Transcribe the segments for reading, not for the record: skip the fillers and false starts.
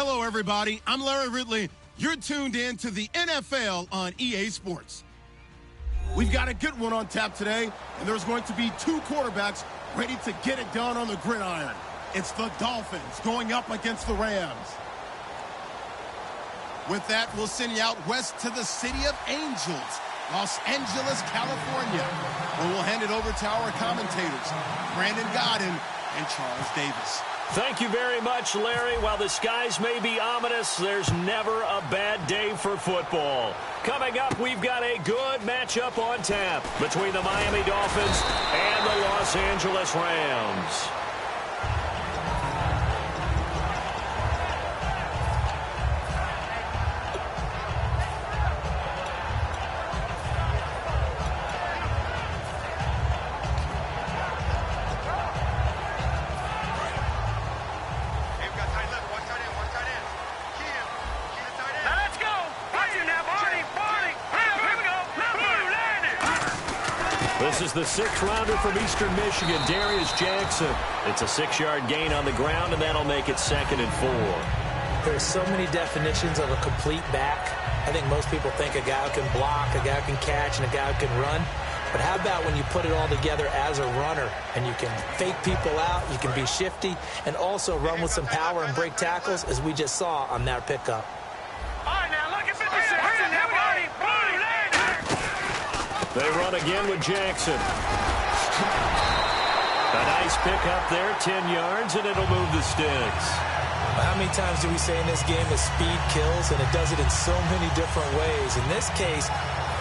Hello, everybody. I'm Larry Ridley. You're tuned in to the NFL on EA Sports. We've got a good one on tap today, and there's going to be two quarterbacks ready to get it done on the gridiron. It's the Dolphins going up against the Rams. With that, we'll send you out west to the City of Angels, Los Angeles, California, where we'll hand it over to our commentators, Brandon Godden and Charles Davis. Thank you very much, Larry. While the skies may be ominous, there's never a bad day for football. Coming up, we've got a good matchup on tap between the Miami Dolphins and the Los Angeles Rams. This is the sixth rounder from Eastern Michigan, Darius Jackson. It's a 6-yard gain on the ground, and that'll make it 2nd and 4. There's so many definitions of a complete back. I think most people think a guy who can block, a guy who can catch, and a guy who can run. But how about when you put it all together as a runner, and you can fake people out, you can be shifty, and also run with some power and break tackles, as we just saw on that pickup. They run again with Jackson. A nice pickup there, 10 yards, and it'll move the sticks. How many times do we say in this game that speed kills, and it does it in so many different ways? In this case,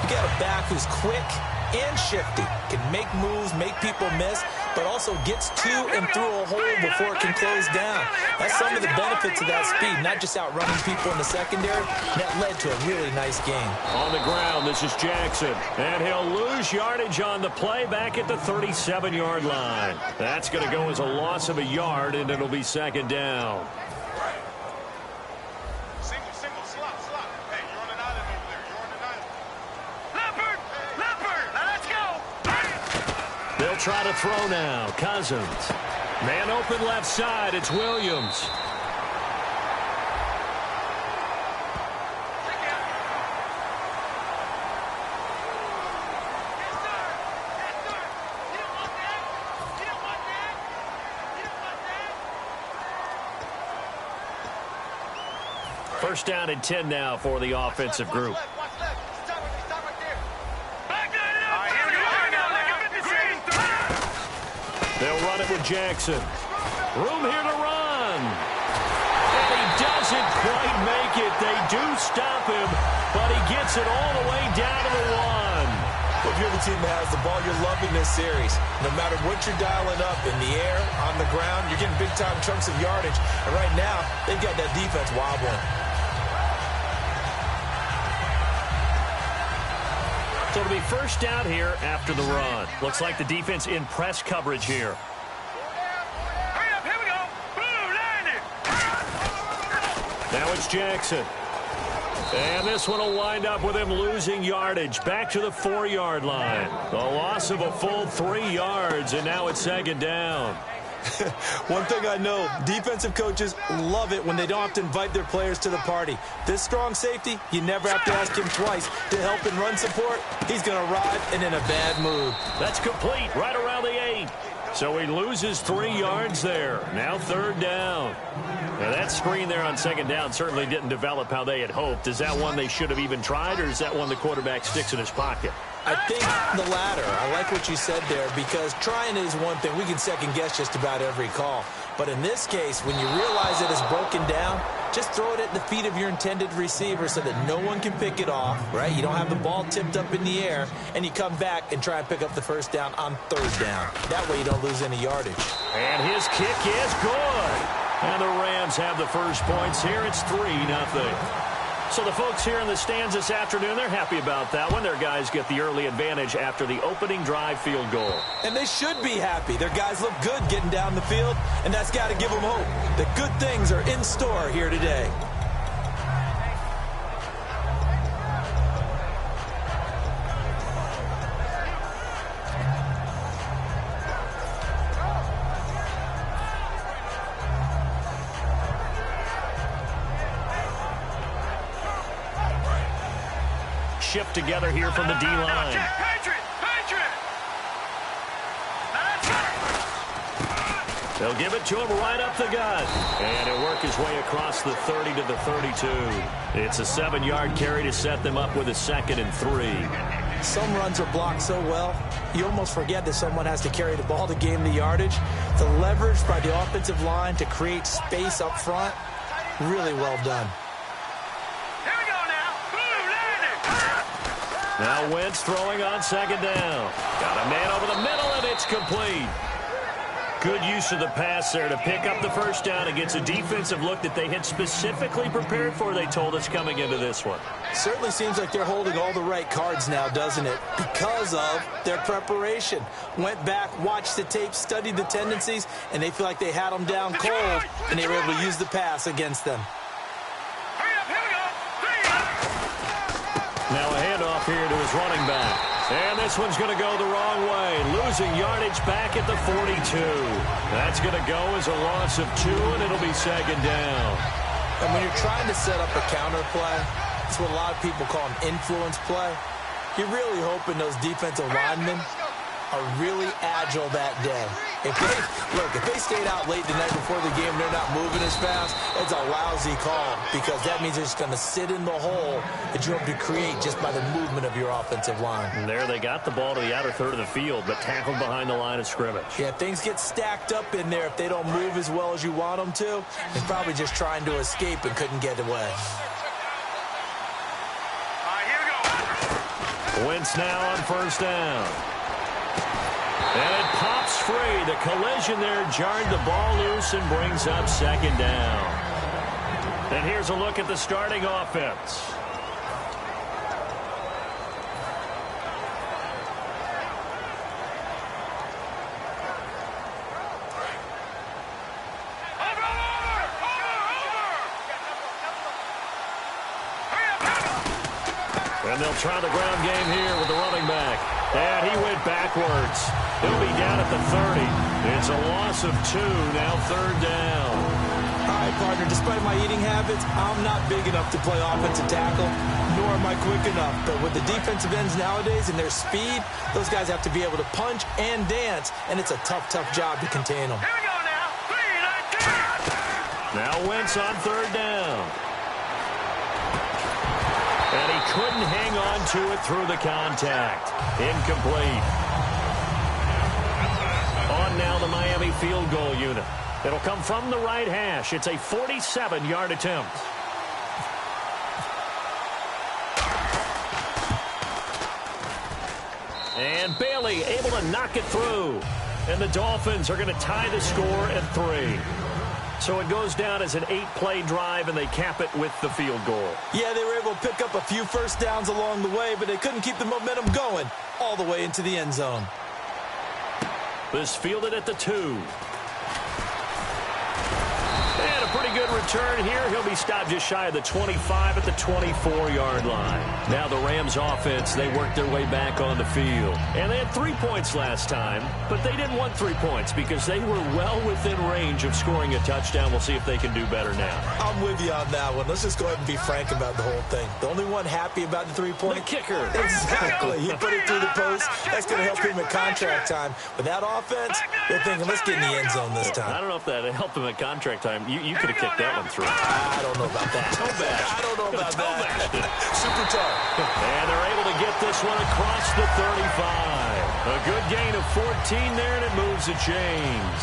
you got a back who's quick and shifty, can make moves, make people miss, but also gets to and through a hole before it can close down. That's some of the benefits of that speed, not just outrunning people in the secondary. That led to a really nice game. On the ground, this is Jackson, and he'll lose yardage on the play back at the 37-yard line. That's going to go as a loss of a yard, and it'll be 2nd down. They'll try to throw now. Cousins. Man open left side. It's Williams. First down and 10 now for the offensive group. They'll run it with Jackson. Room here to run. And he doesn't quite make it. They do stop him, but he gets it all the way down to the 1. If you're the team that has the ball, you're loving this series. No matter what you're dialing up, in the air, on the ground, you're getting big-time chunks of yardage. And right now, they've got that defense wobbling. So it'll be first down here after the run. Looks like the defense in press coverage here. Now it's Jackson. And this one will wind up with him losing yardage back to the 4-yard line. A loss of a full 3 yards, and now it's 2nd down. One thing I know, defensive coaches love it when they don't have to invite their players to the party. This strong safety, you never have to ask him twice to help in run support. He's going to arrive and in a bad mood. That's complete right around the 8. So he loses 3 yards there. Now 3rd down. Now that screen there on 2nd down certainly didn't develop how they had hoped. Is that one they should have even tried, or is that one the quarterback sticks in his pocket? I think the latter. I like what you said there, because trying is one thing. We can second-guess just about every call. But in this case, when you realize it is broken down, just throw it at the feet of your intended receiver so that no one can pick it off, right? You don't have the ball tipped up in the air, and you come back and try and pick up the first down on 3rd down. That way you don't lose any yardage. And his kick is good. And the Rams have the first points here. It's 3-0. So the folks here in the stands this afternoon, they're happy about that one. Their guys get the early advantage after the opening drive field goal. And they should be happy. Their guys look good getting down the field, and that's got to give them hope that good things are in store here today. shift together here from the D-line. They'll give it to him right up the gut. And he'll work his way across the 30 to the 32. It's a 7-yard carry to set them up with a 2nd and 3. Some runs are blocked so well, you almost forget that someone has to carry the ball to gain the yardage. The leverage by the offensive line to create space up front, really well done. Here we go now. Now Wentz throwing on 2nd down. Got a man over the middle, and it's complete. Good use of the pass there to pick up the first down against a defensive look that they had specifically prepared for, they told us, coming into this one. Certainly seems like they're holding all the right cards now, doesn't it? Because of their preparation. Went back, watched the tape, studied the tendencies, and they feel like they had them down cold, and they were able to use the pass against them. Now a handoff here to his running back. And this one's going to go the wrong way. Losing yardage back at the 42. That's going to go as a loss of 2, and it'll be 2nd down. And when you're trying to set up a counter play, it's what a lot of people call an influence play. You're really hoping those defensive linemen are really agile that day. If they stayed out late the night before the game and they're not moving as fast, it's a lousy call because that means they're just going to sit in the hole that you have to create just by the movement of your offensive line. And there they got the ball to the outer third of the field, but tackled behind the line of scrimmage. Yeah, things get stacked up in there if they don't move as well as you want them to. They're probably just trying to escape and couldn't get away. Wentz now on 1st down. And it pops free. The collision there jarred the ball loose and brings up 2nd down. And here's a look at the starting offense. And they'll try the ground game here with the running back. And he went backwards. He'll be down at the 30. It's a loss of 2, now 3rd down. All right, partner, despite my eating habits, I'm not big enough to play offensive tackle, nor am I quick enough. But with the defensive ends nowadays and their speed, those guys have to be able to punch and dance, and it's a tough, tough job to contain them. Here we go now. Now Wentz on 3rd down. And he couldn't hang on to it through the contact. Incomplete. On now the Miami field goal unit. It'll come from the right hash. It's a 47-yard attempt. And Bailey able to knock it through. And the Dolphins are going to tie the score at 3. So it goes down as an 8-play drive, and they cap it with the field goal. Yeah, they were able to pick up a few first downs along the way, but they couldn't keep the momentum going all the way into the end zone. This fielded at the 2. And a pretty good return here. He'll be stopped just shy of the 25 at the 24-yard line. Now the Rams offense, they worked their way back on the field. And they had 3 points last time, but they didn't want 3 points because they were well within range of scoring a touchdown. We'll see if they can do better now. I'm with you on that one. Let's just go ahead and be frank about the whole thing. The only one happy about the 3-point? The kicker. Exactly. He put it through the post. That's going to help him at contract time. With that offense, they're thinking, let's get in the end zone this time. I don't know if that helped him at contract time. You could have kicked that one through. I don't know about that. I don't know about that. Super tough. And they're able to get this one across the 35. A good gain of 14 there, and it moves the chains.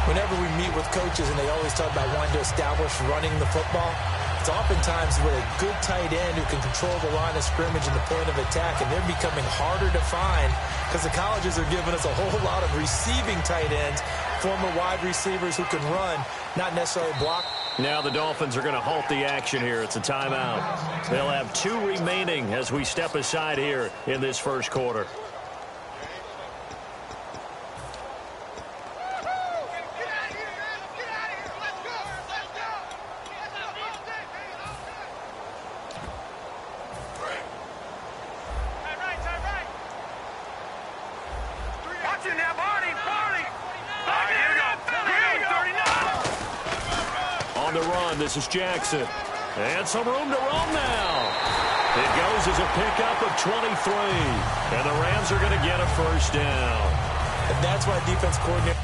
Whenever we meet with coaches and they always talk about wanting to establish running the football, it's oftentimes with a good tight end who can control the line of scrimmage and the point of attack, and they're becoming harder to find because the colleges are giving us a whole lot of receiving tight ends, former wide receivers who can run, not necessarily block. Now the Dolphins are going to halt the action here. It's a timeout. They'll have 2 remaining as we step aside here in this first quarter. This is Jackson. And some room to roam now. It goes as a pickup of 23. And the Rams are going to get a first down. And that's why defense coordinator...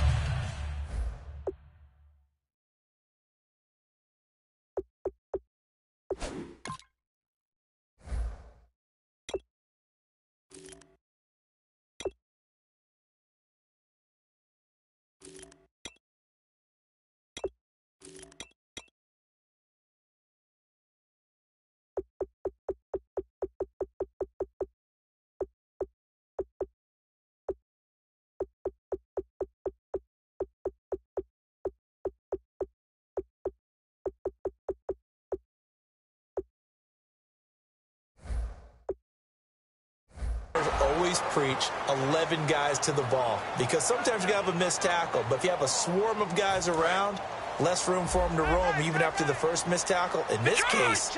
always preach 11 guys to the ball, because sometimes you have a missed tackle, but if you have a swarm of guys around, less room for them to roam even after the first missed tackle. In this case,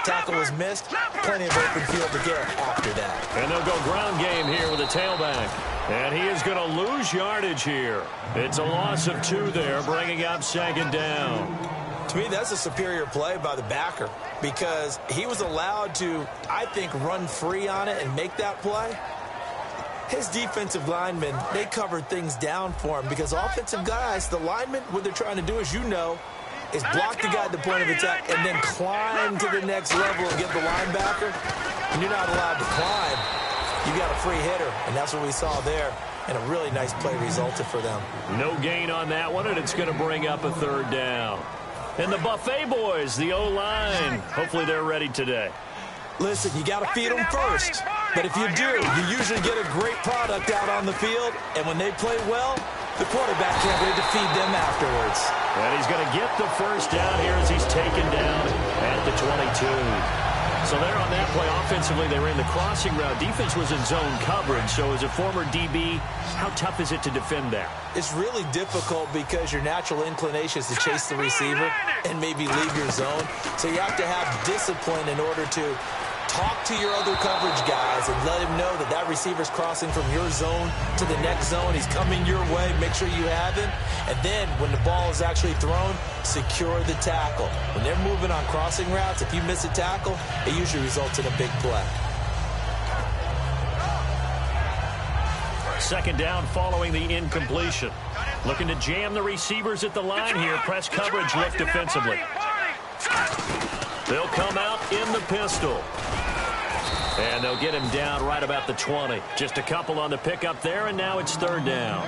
tackle was missed, plenty of open field to get after that. And they'll go ground game here with a tailback. And he is going to lose yardage here. It's a loss of 2 there, bringing up second down. To me, that's a superior play by the backer, because he was allowed to, I think, run free on it and make that play. His defensive linemen, they covered things down for him, because offensive guys, the linemen, what they're trying to do, as you know, is block the guy at the point of attack and then climb to the next level and get the linebacker. And you're not allowed to climb. You got a free hitter, and that's what we saw there. And a really nice play resulted for them. No gain on that one, and it's going to bring up a third down. And the Buffet boys, the O-line, hopefully they're ready today. Listen, you got to feed them first. But if you do, you usually get a great product out on the field. And when they play well, the quarterback can't wait to feed them afterwards. And he's going to get the first down here as he's taken down at the 22. So there on that play, offensively, they ran the crossing route. Defense was in zone coverage. So as a former DB, how tough is it to defend that? It's really difficult because your natural inclination is to chase the receiver and maybe leave your zone. So you have to have discipline in order to talk to your other coverage guys and let him know that that receiver's crossing from your zone to the next zone. He's coming your way. Make sure you have him. And then when the ball is actually thrown, secure the tackle. When they're moving on crossing routes, if you miss a tackle, it usually results in a big play. Second down following the incompletion. Looking to jam the receivers at the line here. Press coverage look defensively. They'll come out in the pistol. And they'll get him down right about the 20. Just a couple on the pickup there, and now it's third down.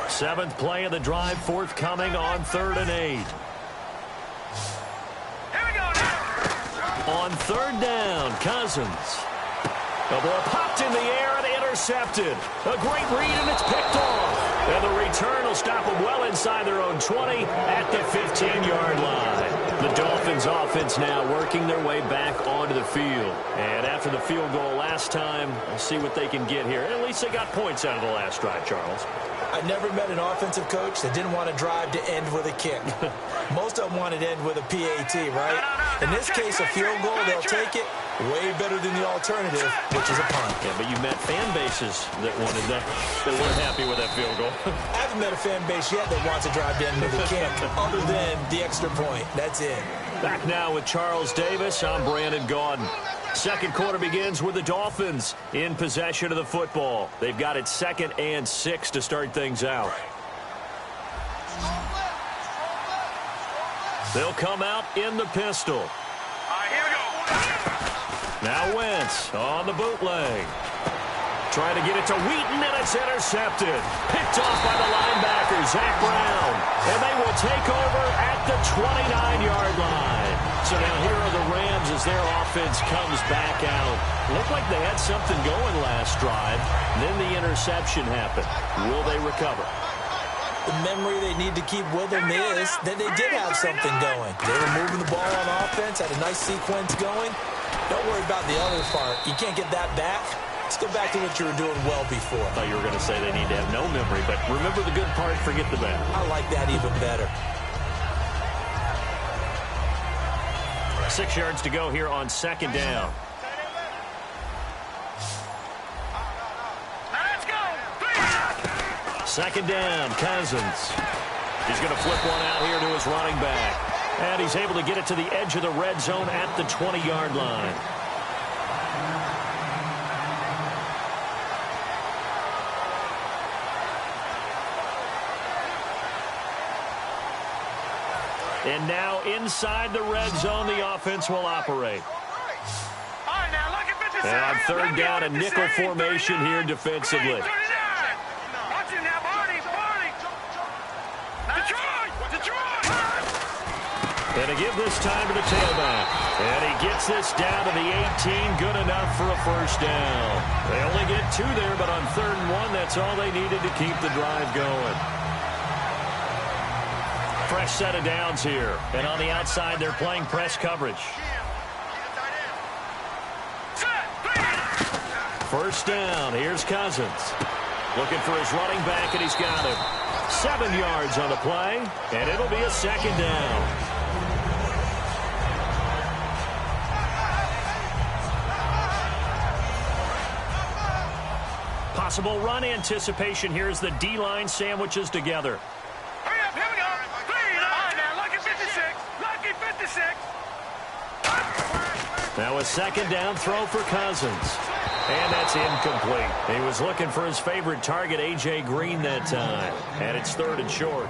Seventh play of the drive, forthcoming on 3rd and 8. On 3rd down, Cousins. The ball popped in the air and intercepted. A great read, and it's picked off. And the return will stop them well inside their own 20 at the 15-yard line. The Dolphins offense now working their way back onto the field. And after the field goal last time, we'll see what they can get here. At least they got points out of the last drive, Charles. I never met an offensive coach that didn't want to drive to end with a kick. Most of them wanted to end with a PAT, right? In this case, a field goal, they'll take it. Way better than the alternative, which is a punt. Yeah, but you met fan bases that wanted that, that weren't happy with that field goal. I haven't met a fan base yet that wants to drive to end with a kick, other than the extra point. That's it. Back now with Charles Davis. I'm Brandon Gaudin. Second quarter begins with the Dolphins in possession of the football. They've got it 2nd and 6 to start things out. They'll come out in the pistol. Here we go. Now Wentz on the bootleg. Trying to get it to Wheaton, and it's intercepted. Picked off by the linebacker, Zach Brown. And they will take over at the 29-yard line. So now here are the Rams as their offense comes back out. Looked like they had something going last drive. Then the interception happened. Will they recover? The memory they need to keep with them is that they did have something going. They were moving the ball on offense, had a nice sequence going. Don't worry about the other part. You can't get that back. Let's go back to what you were doing well before. I thought you were going to say they need to have no memory, but remember the good part, forget the bad. I like that even better. 6 yards to go here on 2nd down. Let's go. 2nd down, Cousins. He's going to flip one out here to his running back. And he's able to get it to the edge of the red zone at the 20-yard line. And now inside the red zone, the offense will operate. And on third down, a nickel formation here defensively. And to give this time to the tailback. And he gets this down to the 18, good enough for a first down. They only get 2 there, but on 3rd and 1, that's all they needed to keep the drive going. Fresh set of downs here. And on the outside, they're playing press coverage. First down. Here's Cousins. Looking for his running back, and he's got him. 7 yards on the play, and it'll be a second down. Possible run anticipation here as the D-line sandwiches together. Hurry up, here we go. Lucky 56. Lucky 56. Now a second down throw for Cousins. And that's incomplete. He was looking for his favorite target, A.J. Green, that time. And it's 3rd and short.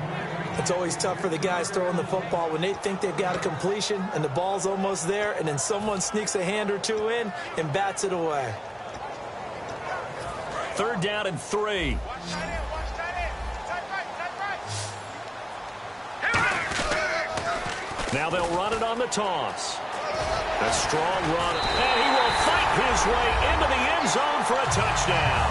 It's always tough for the guys throwing the football when they think they've got a completion and the ball's almost there, and then someone sneaks a hand or 2 in and bats it away. 3rd down and 3. Now they'll run it on the toss. A strong run, and he will fight his way into the end zone for a touchdown.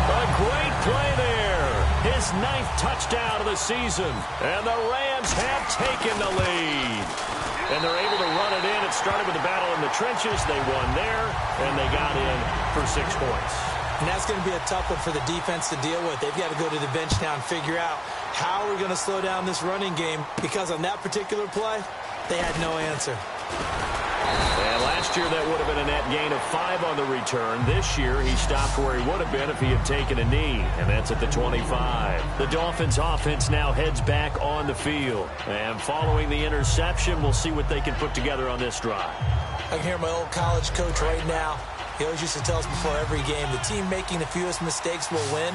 A great play there. His 9th touchdown of the season, and the Rams have taken the lead. And they're able to run it in. It started with the battle in the trenches. They won there, and they got in for 6 points. And that's going to be a tough one for the defense to deal with. They've got to go to the bench now and figure out how we're going to slow down this running game, because on that particular play, they had no answer. And last year, that would have been a net gain of 5 on the return. This year, he stopped where he would have been if he had taken a knee, and that's at the 25. The Dolphins' offense now heads back on the field. And following the interception, we'll see what they can put together on this drive. I can hear my old college coach right now. He always used to tell us before every game, the team making the fewest mistakes will win.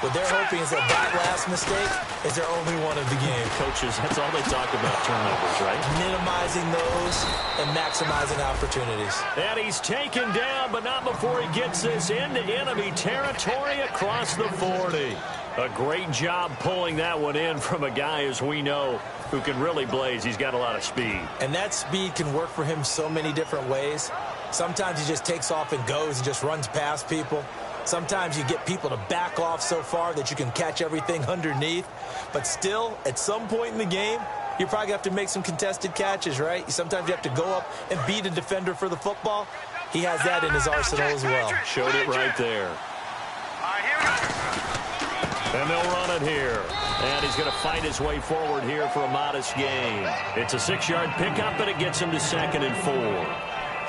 What they're hoping is that last mistake is their only one of the game. Coaches, that's all they talk about, turnovers, right? Minimizing those and maximizing opportunities. And he's taken down, but not before he gets this into enemy territory across the 40. A great job pulling that one in from a guy, as we know, who can really blaze. He's got a lot of speed. And that speed can work for him so many different ways. Sometimes he just takes off and goes and just runs past people. Sometimes you get people to back off so far that you can catch everything underneath. But still, at some point in the game, you probably have to make some contested catches, right? Sometimes you have to go up and beat a defender for the football. He has that in his arsenal as well. Showed it right there. And they'll run it here. And he's going to fight his way forward here for a modest gain. It's a 6-yard pickup, and it gets him to 2nd and 4.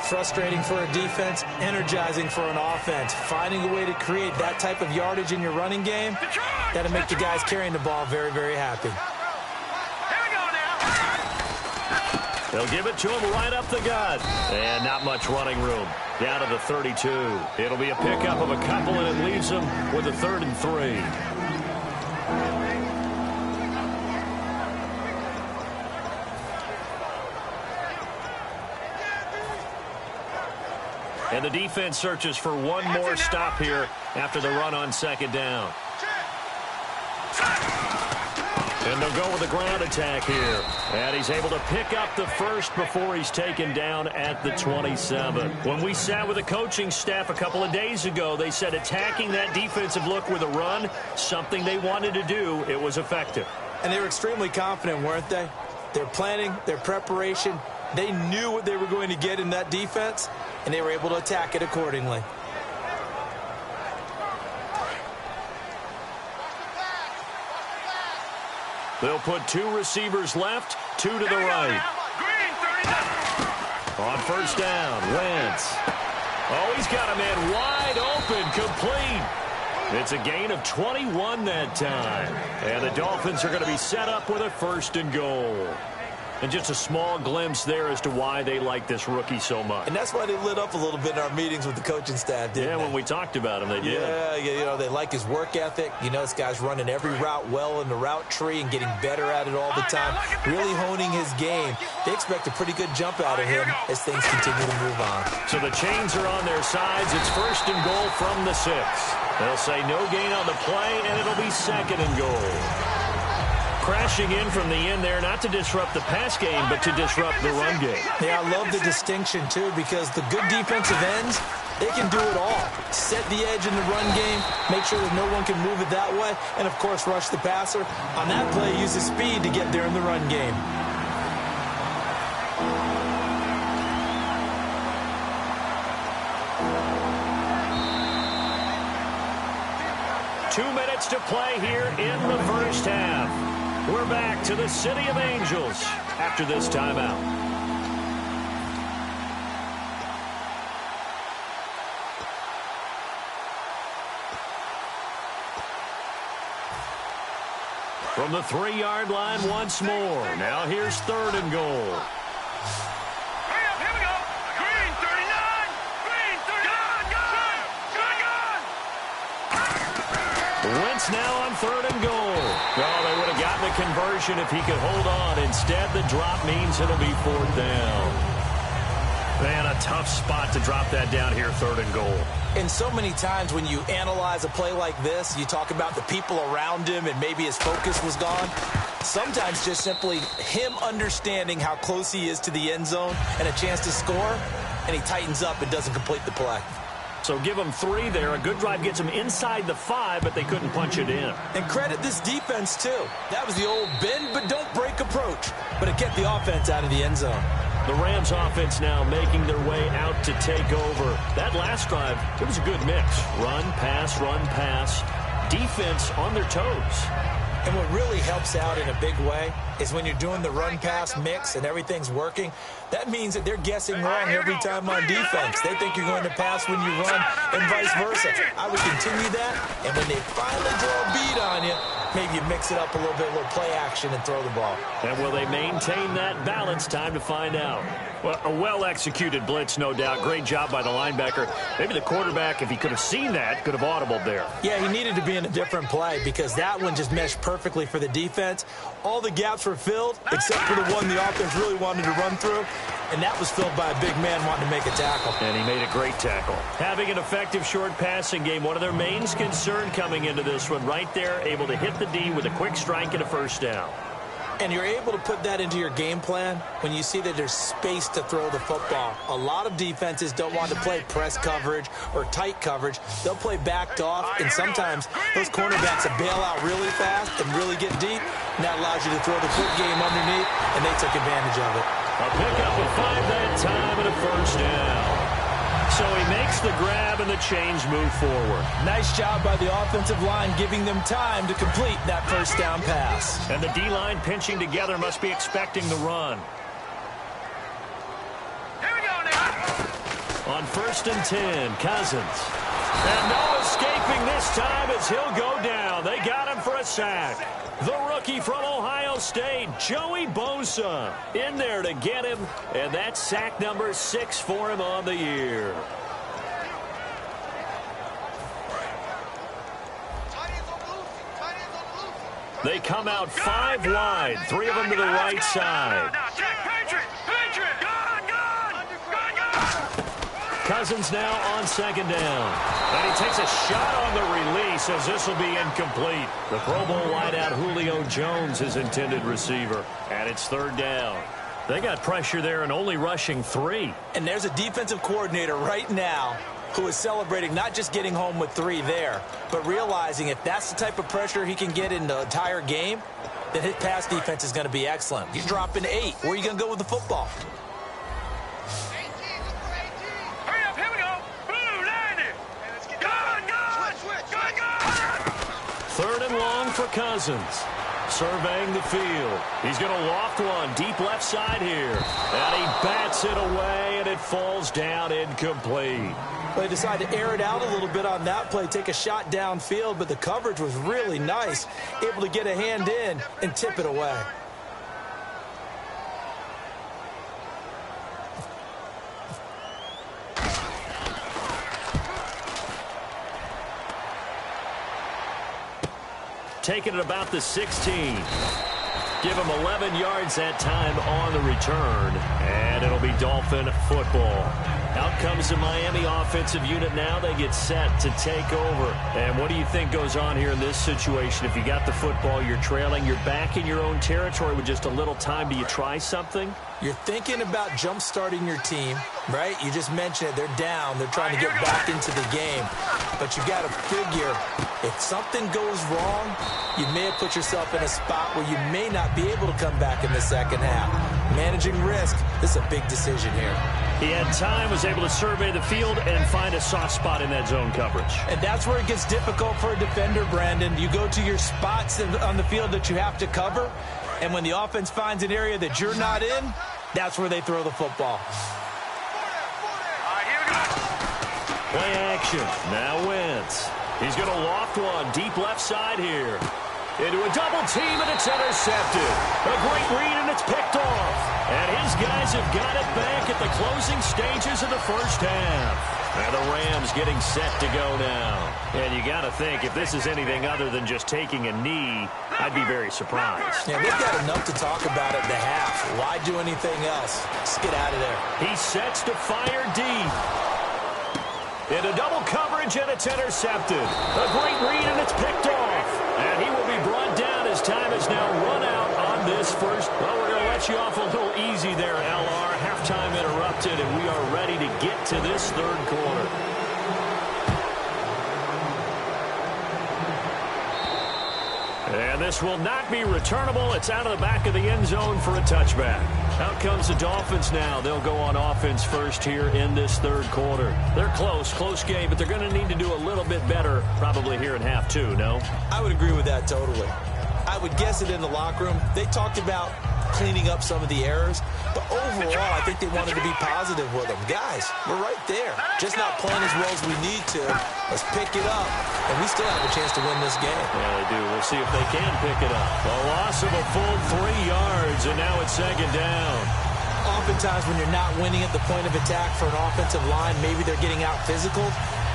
Frustrating for a defense, energizing for an offense. Finding a way to create that type of yardage in your running game, that'll make the guys carrying the ball very, very happy. They'll give it to him right up the gut. And not much running room. Down to the 32. It'll be a pickup of a couple, and it leaves him with a 3rd and 3. And the defense searches for one more stop here after the run on 2nd down. And they'll go with a ground attack here. And he's able to pick up the first before he's taken down at the 27. When we sat with the coaching staff a couple of days ago, they said attacking that defensive look with a run, something they wanted to do. It was effective. And they were extremely confident, weren't they? Their planning, their preparation, they knew what they were going to get in that defense, and they were able to attack it accordingly. They'll put 2 receivers left, 2 to the right. On 1st down, Wentz. Oh, he's got a man wide open, complete. It's a gain of 21 that time. And the Dolphins are going to be set up with a 1st and goal. And just a small glimpse there as to why they like this rookie so much. And that's why they lit up a little bit in our meetings with the coaching staff, didn't they? Yeah, when we talked about him, they did. Yeah, you know, they like his work ethic. You know, this guy's running every route well in the route tree and getting better at it all the time, really honing his game. They expect a pretty good jump out of him as things continue to move on. So the chains are on their sides. It's 1st and goal from the 6. They'll say no gain on the play, and it'll be 2nd and goal. Crashing in from the end there, not to disrupt the pass game, but to disrupt the run game. Yeah, I love the distinction, too, because the good defensive ends, they can do it all. Set the edge in the run game, make sure that no one can move it that way, and, of course, rush the passer. On that play, use his speed to get there in the run game. Two minutes to play here in the first half. We're back to the City of Angels after this timeout. From the 3-yard line once more. Now here's 3rd and goal. Wentz now on 3rd and goal. Oh, they would have gotten the conversion if he could hold on. Instead, the drop means it'll be 4th down. Man, a tough spot to drop that down here, 3rd and goal. And so many times when you analyze a play like this, you talk about the people around him and maybe his focus was gone. Sometimes just simply him understanding how close he is to the end zone and a chance to score, and he tightens up and doesn't complete the play. So give them 3 there. A good drive gets them inside the 5, but they couldn't punch it in. And credit this defense, too. That was the old bend but don't break approach, but it kept the offense out of the end zone. The Rams offense now making their way out to take over. That last drive, it was a good mix. Run, pass, defense on their toes. And what really helps out in a big way is when you're doing the run-pass mix and everything's working, that means that they're guessing wrong every time on defense. They think you're going to pass when you run and vice versa. I would continue that, and when they finally draw a beat on you, maybe you mix it up a little bit, a little play action, and throw the ball. And will they maintain that balance? Time to find out. Well, a well-executed blitz, no doubt. Great job by the linebacker. Maybe the quarterback, if he could have seen that, could have audibled there. Yeah, he needed to be in a different play because that one just meshed perfectly for the defense. All the gaps were filled except for the one the offense really wanted to run through, and that was filled by a big man wanting to make a tackle. And he made a great tackle. Having an effective short passing game, one of their main concern coming into this one, right there, able to hit the D with a quick strike and a 1st down. And you're able to put that into your game plan when you see that there's space to throw the football. A lot of defenses don't want to play press coverage or tight coverage. They'll play backed off, and sometimes those cornerbacks will bail out really fast and really get deep, and that allows you to throw the quick game underneath, and they took advantage of it. A pickup of 5 that time and a 1st down. So he makes the grab and the chains move forward. Nice job by the offensive line giving them time to complete that 1st down pass. And the D-line pinching together must be expecting the run. Here we go now. On 1st and 10, Cousins. And no escaping this time as he'll go down. They got him for a sack. The rookie from Ohio State, Joey Bosa, in there to get him. And that's sack number 6 for him on the year. They come out 5 wide, 3 of them to the right side. Cousins now on 2nd down. And he takes a shot on the release as this will be incomplete. The Pro Bowl wideout Julio Jones, his intended receiver. And it's 3rd down. They got pressure there and only rushing 3. And there's a defensive coordinator right now who is celebrating not just getting home with 3 there, but realizing if that's the type of pressure he can get in the entire game, then his pass defense is going to be excellent. He's dropping 8. Where are you going to go with the football? Third and long for Cousins. Surveying the field. He's going to loft one deep left side here. And he bats it away, and it falls down incomplete. They decided to air it out a little bit on that play, take a shot downfield, but the coverage was really nice. Able to get a hand in and tip it away. taken at about the 16. Give him 11 yards that time on the return, and it'll be Dolphin football. Out comes the Miami offensive unit now. They get set to take over. And what do you think goes on here in this situation? If you got the football, you're trailing, you're back in your own territory with just a little time. Do you try something? You're thinking about jump-starting your team, right? You just mentioned it. They're down. They're trying to get back into the game. But you got to figure, if something goes wrong, you may have put yourself in a spot where you may not be able to come back in the second half. Managing risk, this is a big decision here. He had time, was able to survey the field and find a soft spot in that zone coverage. And that's where it gets difficult for a defender, Brandon. You go to your spots on the field that you have to cover, and when the offense finds an area that you're not in, that's where they throw the football. Play action. Now Wentz. He's going to loft one deep left side here. Into a double team, and it's intercepted. A great read, and it's picked off. And his guys have got it back at the closing stages of the first half. And the Rams getting set to go now. And you got to think, if this is anything other than just taking a knee, I'd be very surprised. Yeah, they've got enough to talk about at the half. Why do anything else? Just get out of there. He sets to fire deep. Into double coverage, and it's intercepted. A great read, and it's picked off. And he will be brought down as time is now run out on this first. Well, we're going to let you off a little easy there, LR. Halftime interrupted, and we are ready to get to this third quarter. And this will not be returnable. It's out of the back of the end zone for a touchback. Out comes the Dolphins now. They'll go on offense first here in this third quarter. They're close game, but they're going to need to do a little bit better probably here in half two, no? I would agree with that totally. I would guess it in the locker room. They talked about cleaning up some of the errors, but overall, I think they wanted to be positive with them. Guys, we're right there. Just not playing as well as we need to. Let's pick it up, and we still have a chance to win this game. Yeah, they do. We'll see if they can pick it up. A loss of a full 3 yards, and now it's second down. Oftentimes, when you're not winning at the point of attack for an offensive line, maybe they're getting out physical.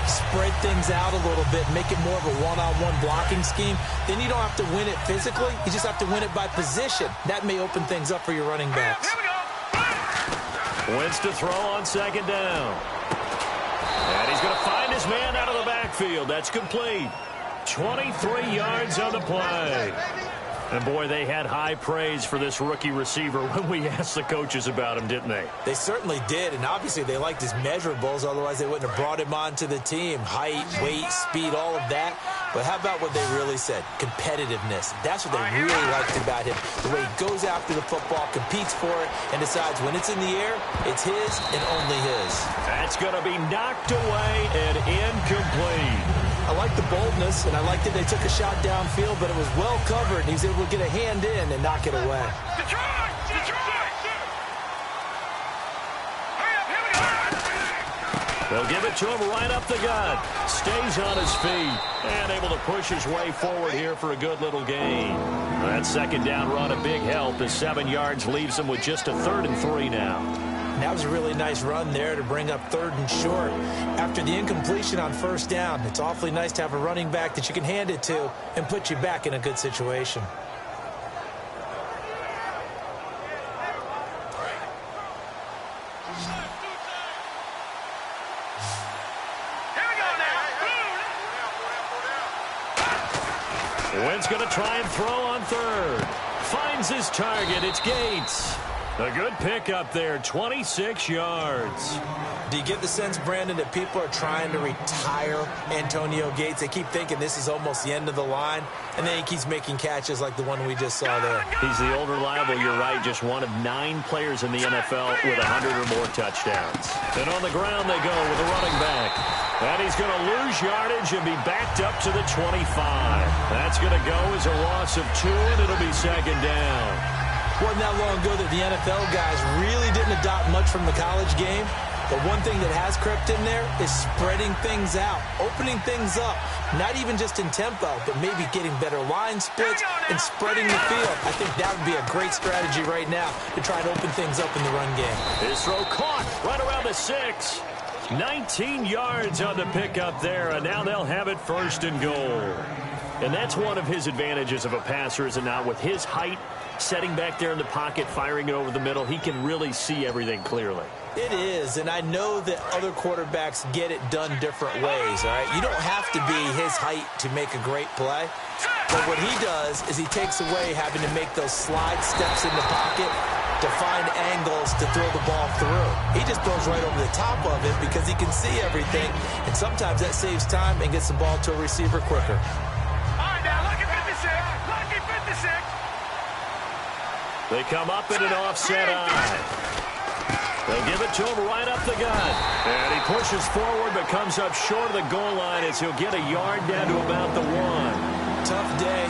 Spread things out a little bit, make it more of a one-on-one blocking scheme. Then you don't have to win it physically. You just have to win it by position. That may open things up for your running backs. Wentz to throw on second down. And he's going to find his man out of the backfield. That's complete. 23 yards on the play. And, boy, they had high praise for this rookie receiver when we asked the coaches about him, didn't they? They certainly did, and obviously they liked his measurables. Otherwise, they wouldn't have brought him onto the team. Height, weight, speed, all of that. But how about what they really said? Competitiveness. That's what they really liked about him. The way he goes after the football, competes for it, and decides when it's in the air, it's his and only his. That's going to be knocked away and incomplete. I like the boldness, and I like that they took a shot downfield, but it was well covered, and he was able to get a hand in and knock it away. They'll give it to him right up the gut. Stays on his feet and able to push his way forward here for a good little gain. That second down run, a big help as 7 yards leaves him with just a 3rd and 3 now. That was a really nice run there to bring up 3rd and short. After the incompletion on first down, it's awfully nice to have a running back that you can hand it to and put you back in a good situation. Wentz going to try and throw on 3rd. Finds his target. It's Gates. A good pickup there, 26 yards. Do you get the sense, Brandon, that people are trying to retire Antonio Gates? They keep thinking this is almost the end of the line, and then he keeps making catches like the one we just saw there. He's the old reliable, you're right, just one of 9 players in the NFL with 100 or more touchdowns. And on the ground they go with a running back. And he's going to lose yardage and be backed up to the 25. That's going to go as a loss of 2, and it'll be second down. Wasn't that long ago that the NFL guys really didn't adopt much from the college game. But one thing that has crept in there is spreading things out, opening things up, not even just in tempo, but maybe getting better line splits and spreading the field. I think that would be a great strategy right now to try and open things up in the run game. His throw caught right around the 6. 19 yards on the pickup there, and now they'll have it 1st and goal. And that's one of his advantages of a passer, is it not? With his height, setting back there in the pocket, firing it over the middle, he can really see everything clearly. It is, and I know that other quarterbacks get it done different ways, all right? You don't have to be his height to make a great play. But what he does is he takes away having to make those slide steps in the pocket to find angles to throw the ball through. He just goes right over the top of it because he can see everything, and sometimes that saves time and gets the ball to a receiver quicker. All right, now, lucky 56. Lucky 56. They come up in an offset eye. They'll give it to him right up the gut. And he pushes forward but comes up short of the goal line as he'll get a yard down to about the 1. Tough day,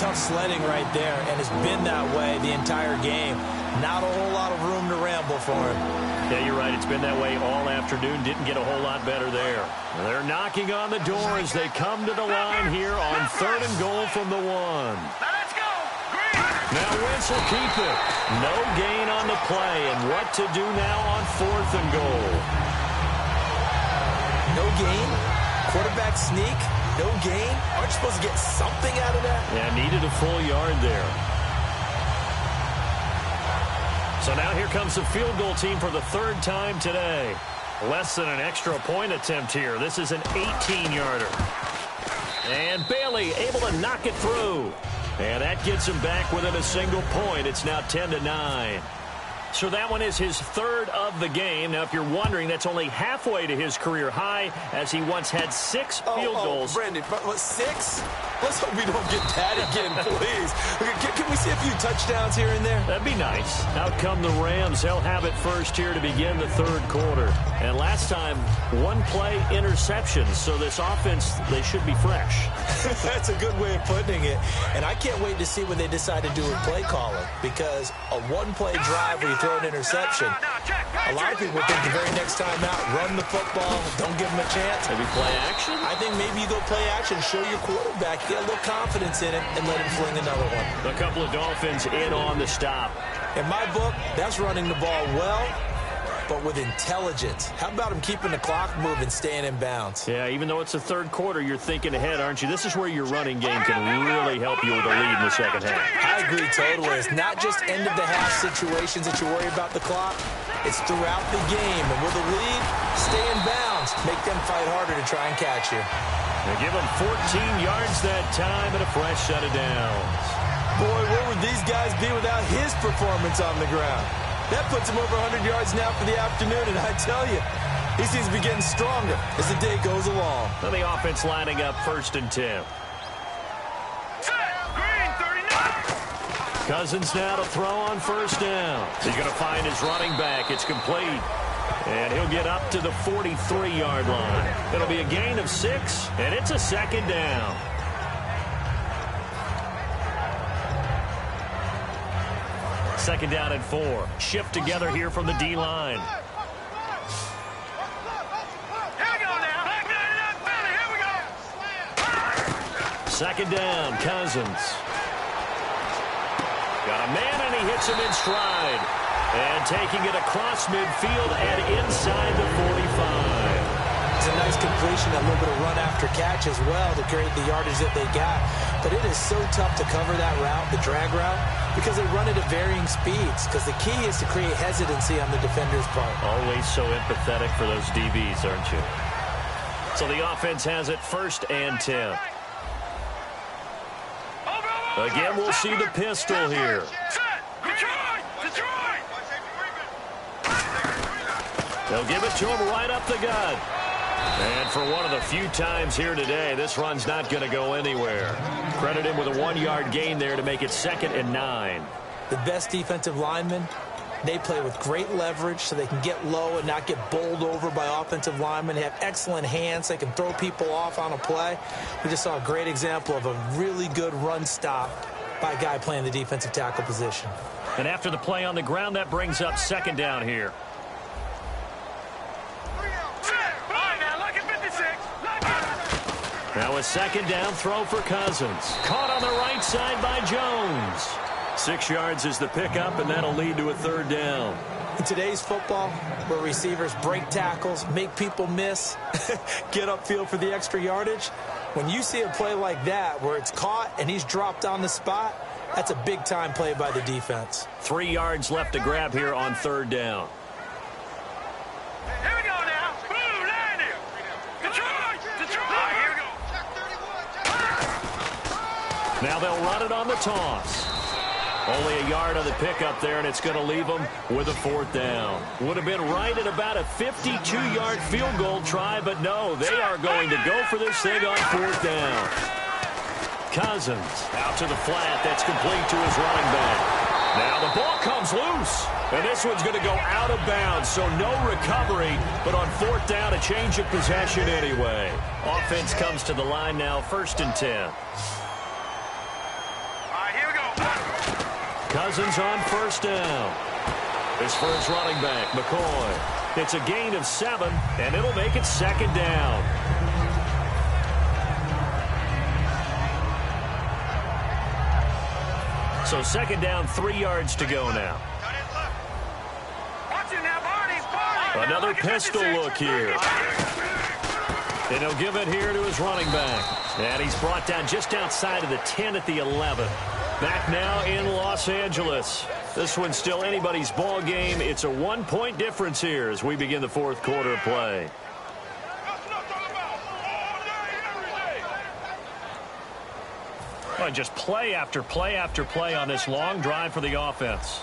tough sledding right there, and it's been that way the entire game. Not a whole lot of room to ramble for him. Yeah, you're right. It's been that way all afternoon. Didn't get a whole lot better there. They're knocking on the door as they come to the line here on 3rd and goal from the 1. Now let's go. Green. Now Wentz will keep it. No gain on the play, and what to do now on 4th and goal. No gain? Quarterback sneak? No gain? Aren't you supposed to get something out of that? Yeah, needed a full yard there. So now here comes the field goal team for the 3rd time today. Less than an extra point attempt here. This is an 18-yarder. And Bailey able to knock it through. And that gets him back within a single point. It's now 10-9. So that one is his 3rd of the game. Now, if you're wondering, that's only halfway to his career high, as he once had 6 field goals. Brandon, what, 6? Let's hope we don't get that again, please. Can we see a few touchdowns here and there? That'd be nice. Out come the Rams. They'll have it first here to begin the 3rd quarter. And last time, 1-play interceptions. So this offense, they should be fresh. That's a good way of putting it. And I can't wait to see when they decide to do a play calling, because a 1-play drive where you throw an interception, a lot of people think the very next time out, run the football, don't give them a chance. Maybe play action? I think maybe you go play action, show your quarterback, get a little confidence in it, and let him fling another one. A couple of Dolphins in on the stop. In my book, that's running the ball well, but with intelligence. How about him keeping the clock moving, staying in bounds? Yeah, even though it's the 3rd quarter, you're thinking ahead, aren't you? This is where your running game can really help you with a lead in the 2nd half. I agree totally. It's not just end-of-the-half situations that you worry about the clock. It's throughout the game. And with a lead, stay in bounds. Make them fight harder to try and catch you. They give him 14 yards that time and a fresh set of downs. Boy, where would these guys be without his performance on the ground? That puts him over 100 yards now for the afternoon, and I tell you, he seems to be getting stronger as the day goes along. Well, the offense lining up 1st and 10. Green, 39. Cousins now to throw on 1st down. He's going to find his running back. It's complete. And he'll get up to the 43-yard line. It'll be a gain of 6, and it's a 2nd down. Second down and 4. Shift together here from the D-line. Here we go now. Back it up, Billy. Here we go. 2nd down, Cousins. Got a man, and he hits him in stride. And taking it across midfield and inside the 45. It's a nice completion, a little bit of run after catch as well to create the yardage that they got. But it is so tough to cover that route, the drag route, because they run it at varying speeds. Because the key is to create hesitancy on the defender's part. Always so empathetic for those DBs, aren't you? So the offense has it 1st and 10. Again, we'll see the pistol here. They'll give it to him right up the gut. And for one of the few times here today, this run's not going to go anywhere. Credit him with a 1-yard gain there to make it 2nd and 9. The best defensive linemen, they play with great leverage so they can get low and not get bowled over by offensive linemen. They have excellent hands. They can throw people off on a play. We just saw a great example of a really good run stop by a guy playing the defensive tackle position. And after the play on the ground, that brings up 2nd down here. Now a 2nd down throw for Cousins. Caught on the right side by Jones. 6 yards is the pickup, and that'll lead to a 3rd down. In today's football, where receivers break tackles, make people miss, get upfield for the extra yardage, When you see a play like that where it's caught and he's dropped on the spot, that's a big-time play by the defense. 3 yards left to grab here on 3rd down. Here we go now. Boom, landing. Detroit. Here we go. Now they'll run it on the toss. Only a yard on the pickup there, and it's going to leave them with a 4th down. Would have been right at about a 52-yard field goal try, but no, they are going to go for this thing on 4th down. Cousins out to the flat. That's complete to his running back. Now the ball comes loose, and this one's going to go out of bounds, so no recovery, but on 4th down, a change of possession anyway. Offense comes to the line now, 1st and 10. Here we go. Cousins on 1st down. This for his running back, McCoy. It's a gain of 7, and it'll make it 2nd down. So 2nd down, 3 yards to go now. Watch it now, Barney. Another pistol look here. And he'll give it here to his running back. And he's brought down just outside of the 10 at the 11. Back now in Los Angeles. This one's still anybody's ball game. It's a 1-point difference here as we begin the 4th quarter of play. Well, just play after play after play on this long drive for the offense.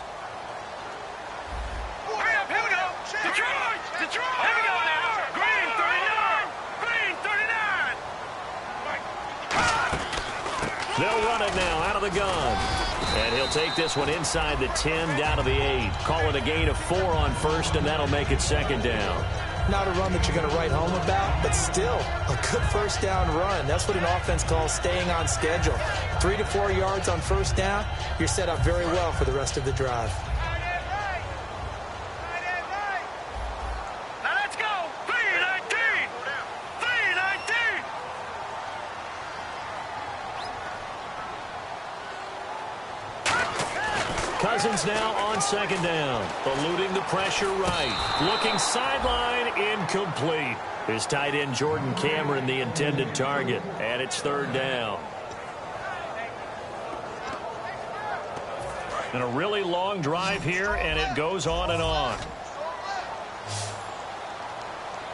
Hurry up, here we go. Detroit. Here we go now. Green 39. They'll run it now out of the gun. And he'll take this one inside the 10 down to the 8. Call it a gain of 4 on 1st, and that'll make it 2nd down. Not a run that you're going to write home about, but still a good 1st down run. That's what an offense calls staying on schedule. 3 to 4 yards on 1st down, you're set up very well for the rest of the drive. Now let's go. 3-19. 3-19. Cousins now on 2nd down. Eluding the pressure right. Looking sideline, incomplete. His tight end Jordan Cameron the intended target. And it's 3rd down. And a really long drive here, and it goes on and on.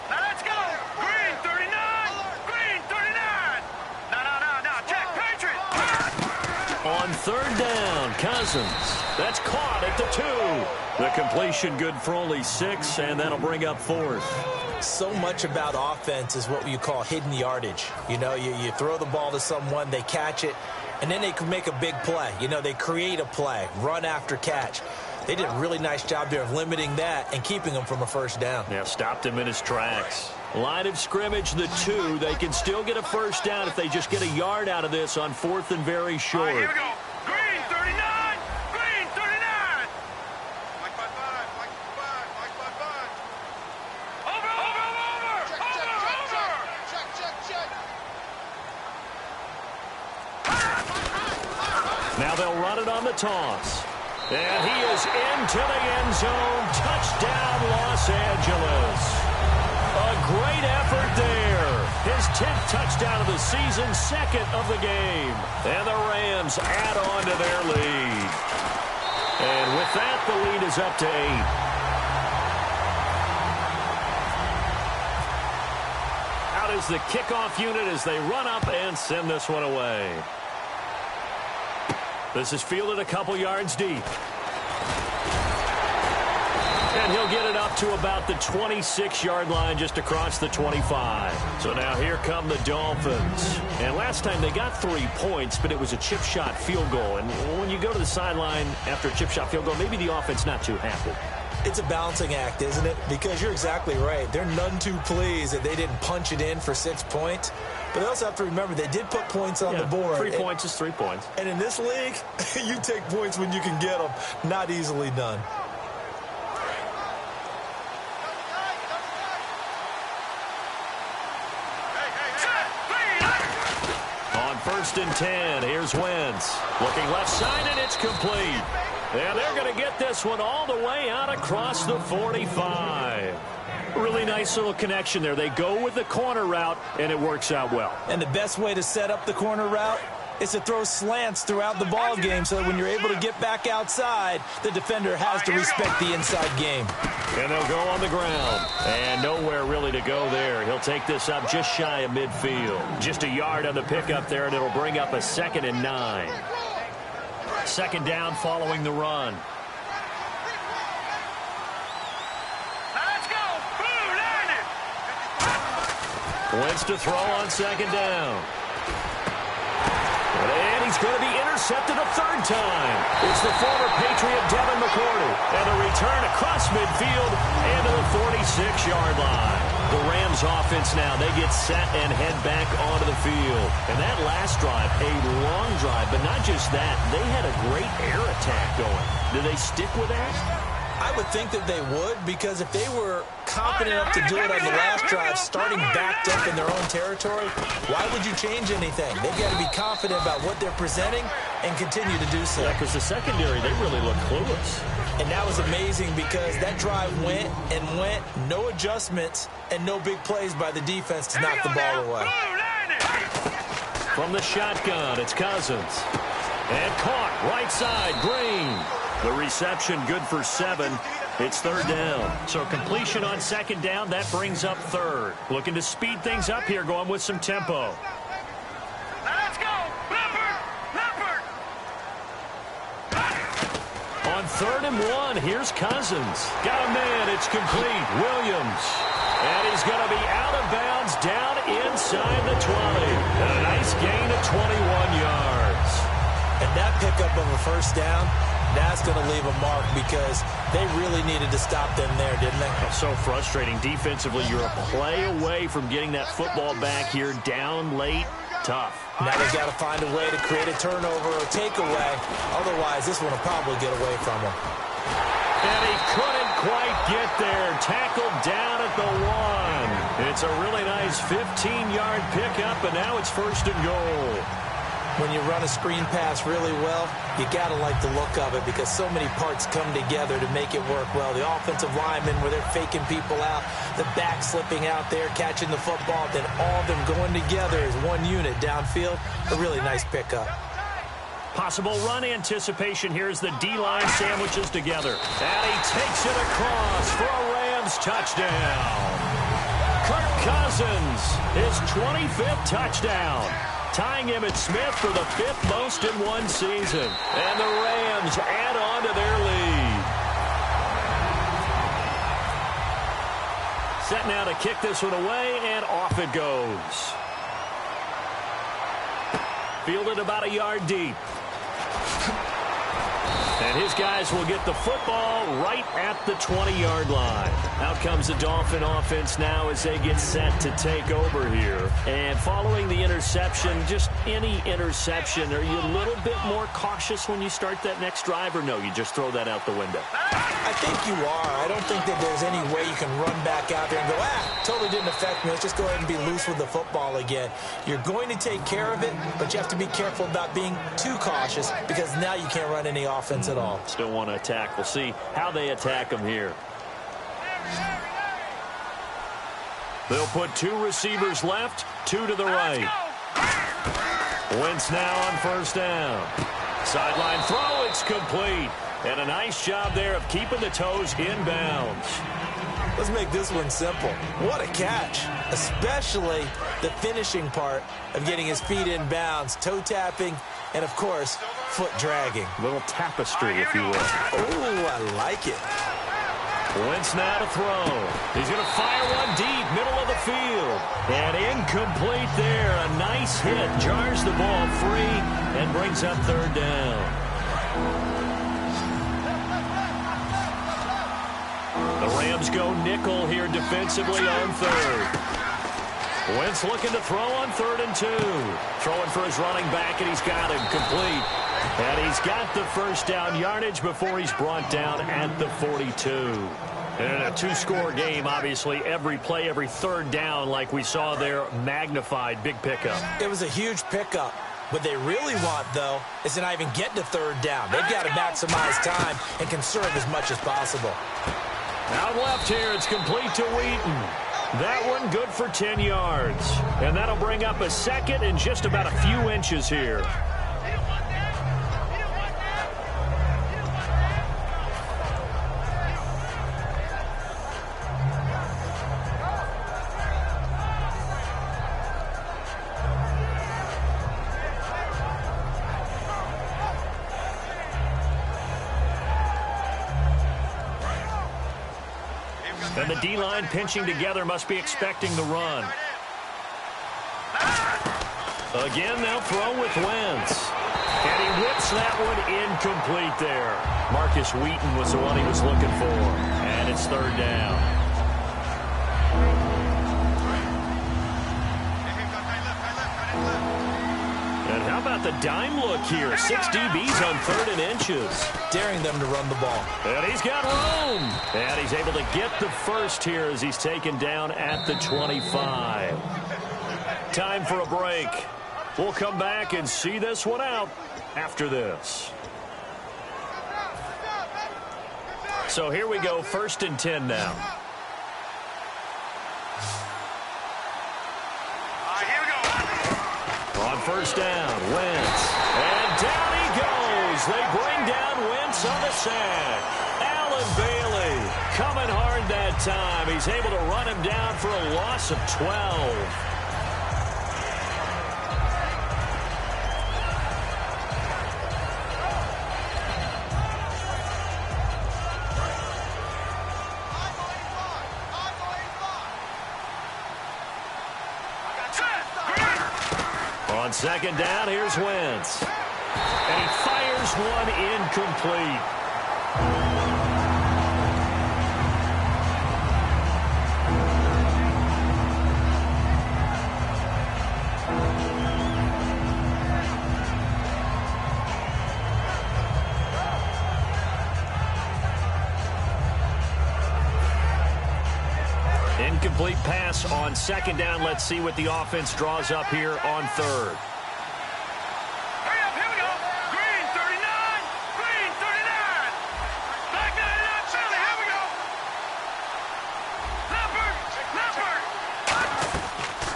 Now let's go. Green 39. Green 39. No. Check. Patriot. On 3rd down, Cousins. That's caught at the 2. The completion good for only 6, and that'll bring up 4th. So much about offense is what you call hidden yardage. You know, you throw the ball to someone, they catch it, and then they can make a big play. You know, they create a play, run after catch. They did a really nice job there of limiting that and keeping him from a 1st down. Yeah, stopped him in his tracks. Line of scrimmage, the 2. They can still get a 1st down if they just get a yard out of this on 4th and very short. Here we go. Green 39. Green 39. Like by 5. Over. Check. Now they'll run it on the toss. And he is into the end zone. Touchdown, Los Angeles. A great effort there. His 10th touchdown of the season, 2nd of the game. And the Rams add on to their lead. And with that, the lead is up to 8. Out is the kickoff unit as they run up and send this one away. This is fielded a couple yards deep. And he'll get it up to about the 26-yard line just across the 25. So now here come the Dolphins. And last time they got 3 points, but it was a chip shot field goal. And when you go to the sideline after a chip shot field goal, maybe the offense not too happy. It's a balancing act, isn't it? Because you're exactly right. They're none too pleased that they didn't punch it in for 6 points. But they also have to remember they did put points on the board. 3 points is 3 points. And in this league, you take points when you can get them. Not easily done. On 1st and 10, here's Wentz. Looking left side, and it's complete. And they're going to get this one all the way out across the 45. Really nice little connection there. They go with the corner route, and it works out well. And the best way to set up the corner route is to throw slants throughout the ball game so that when you're able to get back outside, the defender has to respect the inside game. And they'll go on the ground. And nowhere really to go there. He'll take this up just shy of midfield. Just a yard on the pickup there, and it'll bring up a 2nd and 9. 2nd down following the run. Let's go. Blue line it. Wentz to throw on 2nd down. And he's going to be intercepted a 3rd time. It's the former Patriot Devin McCourty. And a return across midfield and to the 46-yard line. The Rams offense now, they get set and head back onto the field. And that last drive, a long drive, but not just that. They had a great air attack going. Do they stick with that? I would think that they would, because if they were confident enough to do it on the last drive, starting backed up in their own territory, why would you change anything? They've got to be confident about what they're presenting and continue to do so. Yeah, because the secondary, they really look clueless. And that was amazing because that drive went and went, no adjustments, and no big plays by the defense to knock the ball away. From the shotgun, it's Cousins. And caught, right side, Green. The reception good for 7. It's 3rd down. So completion on 2nd down, that brings up 3rd. Looking to speed things up here, going with some tempo. Let's go. Leopard. On 3rd and 1, here's Cousins. Got a man, it's complete. Williams. And he's going to be out of bounds down inside the 20. And a nice gain of 21 yards. And that pickup of a 1st down, that's going to leave a mark because they really needed to stop them there, didn't they? So frustrating. Defensively, you're a play away from getting that football back here down late. Tough. Now they've got to find a way to create a turnover or takeaway. Otherwise, this one will probably get away from them. And he couldn't quite get there. Tackled down at the 1. It's a really nice 15-yard pickup, and now it's 1st and goal. When you run a screen pass really well, you got to like the look of it because so many parts come together to make it work well. The offensive linemen, where they're faking people out, the back slipping out there, catching the football, then all of them going together as one unit downfield. A really nice pickup. Possible run anticipation here as the D-line sandwiches together. And he takes it across for a Rams touchdown. Kirk Cousins, his 25th touchdown. Tying Emmitt Smith for the 5th most in one season. And the Rams add on to their lead. Set now to kick this one away, and off it goes. Fielded about a yard deep. And his guys will get the football right at the 20-yard line. Out comes the Dolphin offense now as they get set to take over here. And following the interception, just any interception, are you a little bit more cautious when you start that next drive, or no, you just throw that out the window? I think you are. I don't think that there's any way you can run back out there and go, totally didn't affect me. Let's just go ahead and be loose with the football again. You're going to take care of it, but you have to be careful about being too cautious because now you can't run any offense at all. Still want to attack. We'll see how they attack them here. They'll put 2 receivers left, 2 to the right. Wentz now on 1st down. Sideline throw, it's complete. And a nice job there of keeping the toes inbounds. Let's make this one simple. What a catch, especially the finishing part of getting his feet in bounds, toe tapping, and, of course, foot dragging. Little tapestry, if you will. Oh, I like it. Wentz now to throw. He's going to fire one deep, middle of the field. And incomplete there. A nice hit. Jars the ball free and brings up 3rd down. The Rams go nickel here defensively on 3rd. Wentz looking to throw on 3rd and 2. Throwing for his running back, and he's got him complete. And he's got the 1st down yardage before he's brought down at the 42. And a 2-score game, obviously, every play, every 3rd down, like we saw there, magnified, big pickup. It was a huge pickup. What they really want, though, is to not even get to 3rd down. They've got to maximize time and conserve as much as possible. Out left here, it's complete to Wheaton. That one good for 10 yards. And that'll bring up a second and just about a few inches here. And the D-line pinching together must be expecting the run. Again, they'll throw with Wentz. And he whips that one incomplete there. Marcus Wheaton was the one he was looking for. And it's third down. And how about the dime look here? 6 DBs on third and inches. Daring them to run the ball. And he's got room. And he's able to get the first here as he's taken down at the 25. Time for a break. We'll come back and see this one out after this. So here we go, 1st and 10 now. On first down, Wentz. And down he goes. They bring down Wentz on the sack. Allen Bailey coming hard that time. He's able to run him down for a loss of 12. On second down, here's Wentz. And he fires one incomplete. Incomplete pass on second down. Let's see what the offense draws up here on third. Hurry up, here we go. Green 39. Green 39. Back 99, Charlie, here we go. Leopard.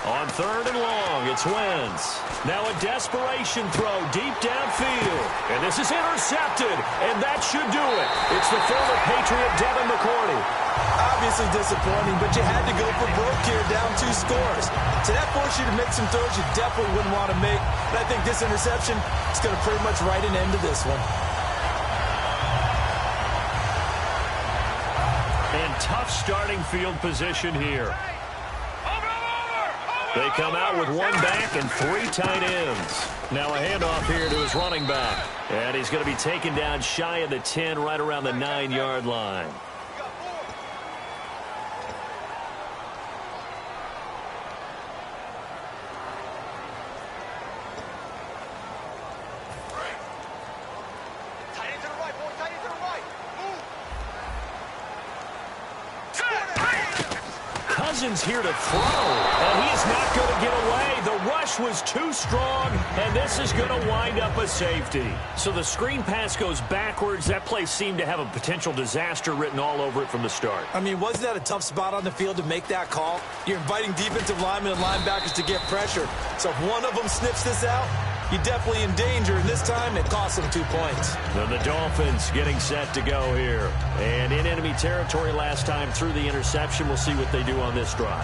On third and long, it's Wentz. Now a desperation throw deep downfield. And this is intercepted, and that should do it. It's the former Patriot Devin McCourty. Obviously disappointing, but you had to go for broke here, down 2 scores. So that forced you to make some throws you definitely wouldn't want to make. And I think this interception is going to pretty much write an end to this one. And tough starting field position here. They come out with 1 back and 3 tight ends. Now a handoff here to his running back. And he's going to be taken down shy of the 10, right around the 9-yard line. Here to throw, and he's not going to get away. The rush was too strong, and this is going to wind up a safety. So the screen pass goes backwards. That play seemed to have a potential disaster written all over it from the start. I mean, wasn't that a tough spot on the field to make that call? You're inviting defensive linemen and linebackers to get pressure. So if one of them snips this out, you're definitely in danger, and this time it cost them 2 points. Now the Dolphins getting set to go here. And in enemy territory last time through the interception. We'll see what they do on this drive.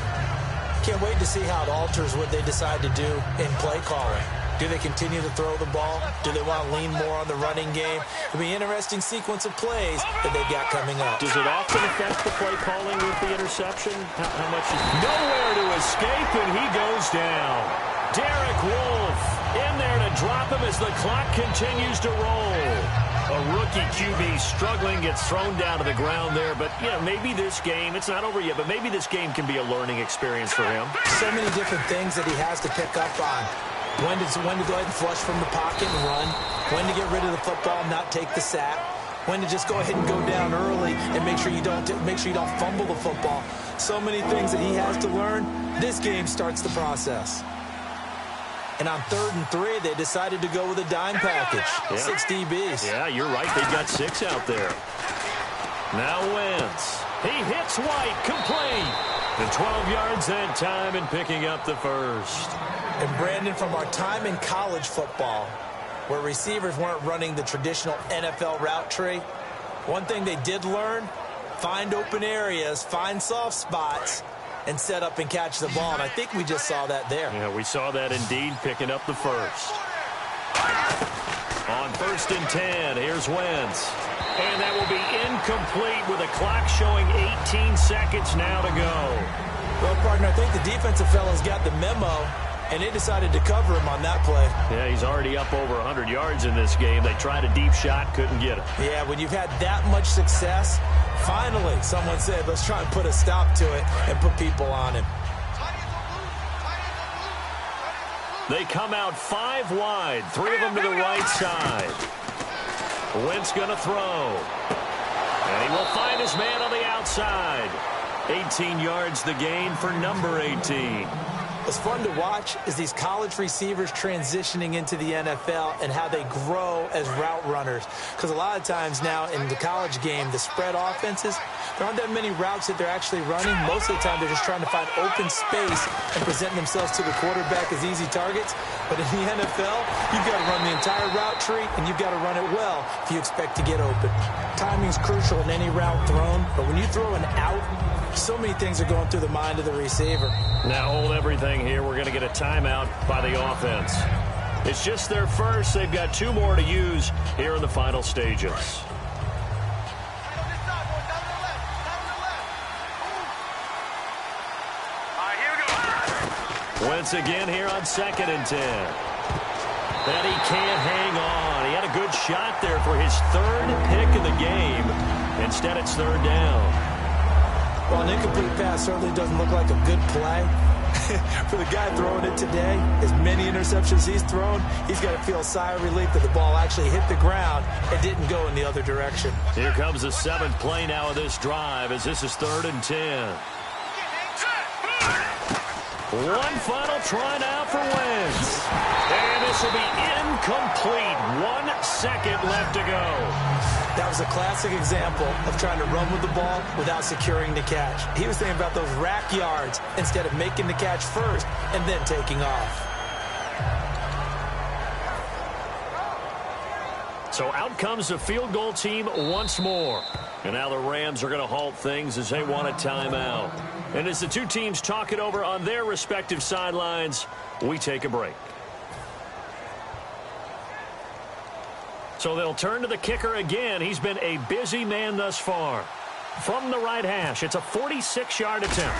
Can't wait to see how it alters what they decide to do in play calling. Do they continue to throw the ball? Do they want to lean more on the running game? It'll be an interesting sequence of plays that they've got coming up. Does it often affect the play calling with the interception? How much is nowhere to escape, and he goes down. Derek Wolfe in there to drop him as the clock continues to roll. A rookie QB struggling, gets thrown down to the ground there. But, you know, maybe this game, it's not over yet, but maybe this game can be a learning experience for him. So many different things that he has to pick up on. When to go ahead and flush from the pocket and run. When to get rid of the football and not take the sack. When to just go ahead and go down early and make sure you don't fumble the football. So many things that he has to learn. This game starts the process. And on 3rd and 3, they decided to go with a dime package. Yeah. 6 DBs. Yeah, you're right. They've got 6 out there. Now Wentz. He hits White, complete. And 12 yards that time and picking up the first. And Brandon, from our time in college football, where receivers weren't running the traditional NFL route tree, one thing they did learn, find open areas, find soft spots, and set up and catch the ball. And I think we just saw that there. Yeah, we saw that indeed, picking up the first. On 1st and 10, here's Wentz. And that will be incomplete with a clock showing 18 seconds now to go. Well, partner, I think the defensive fellows got the memo, and they decided to cover him on that play. Yeah, he's already up over 100 yards in this game. They tried a deep shot, couldn't get it. Yeah, when you've had that much success, finally someone said, let's try and put a stop to it and put people on him. They come out 5 wide, 3 of them to the right side. Wentz going to throw. And he will find his man on the outside. 18 yards the gain for number 18. What's fun to watch is these college receivers transitioning into the NFL and how they grow as route runners. Because a lot of times now in the college game, the spread offenses, there aren't that many routes that they're actually running. Most of the time, they're just trying to find open space and present themselves to the quarterback as easy targets. But in the NFL, you've got to run the entire route tree, and you've got to run it well if you expect to get open. Timing's crucial in any route thrown, but when you throw an out, so many things are going through the mind of the receiver. Now hold everything here. We're going to get a timeout by the offense. It's just their first. They've got 2 more to use here in the final stages. Wentz again here on 2nd and 10. And he can't hang on. He had a good shot there for his 3rd pick of the game. Instead, it's 3rd down. Well, an incomplete pass certainly doesn't look like a good play. For the guy throwing it today, as many interceptions he's thrown, he's got to feel a sigh of relief that the ball actually hit the ground and didn't go in the other direction. Here comes the 7th play now of this drive as this is 3rd and 10. One final try now for Wentz. And this will be incomplete. 1 second left to go. That was a classic example of trying to run with the ball without securing the catch. He was thinking about those rack yards instead of making the catch first and then taking off. So out comes the field goal team once more. And now the Rams are going to halt things as they want a timeout. And as the 2 teams talk it over on their respective sidelines, we take a break. So they'll turn to the kicker again. He's been a busy man thus far. From the right hash, it's a 46-yard attempt.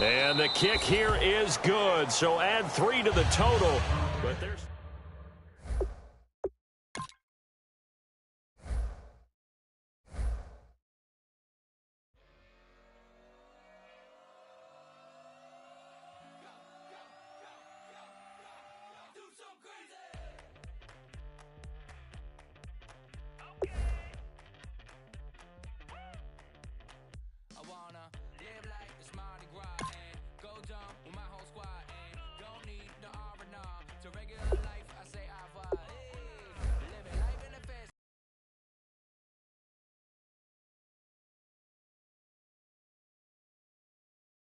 And the kick here is good. So add 3 to the total.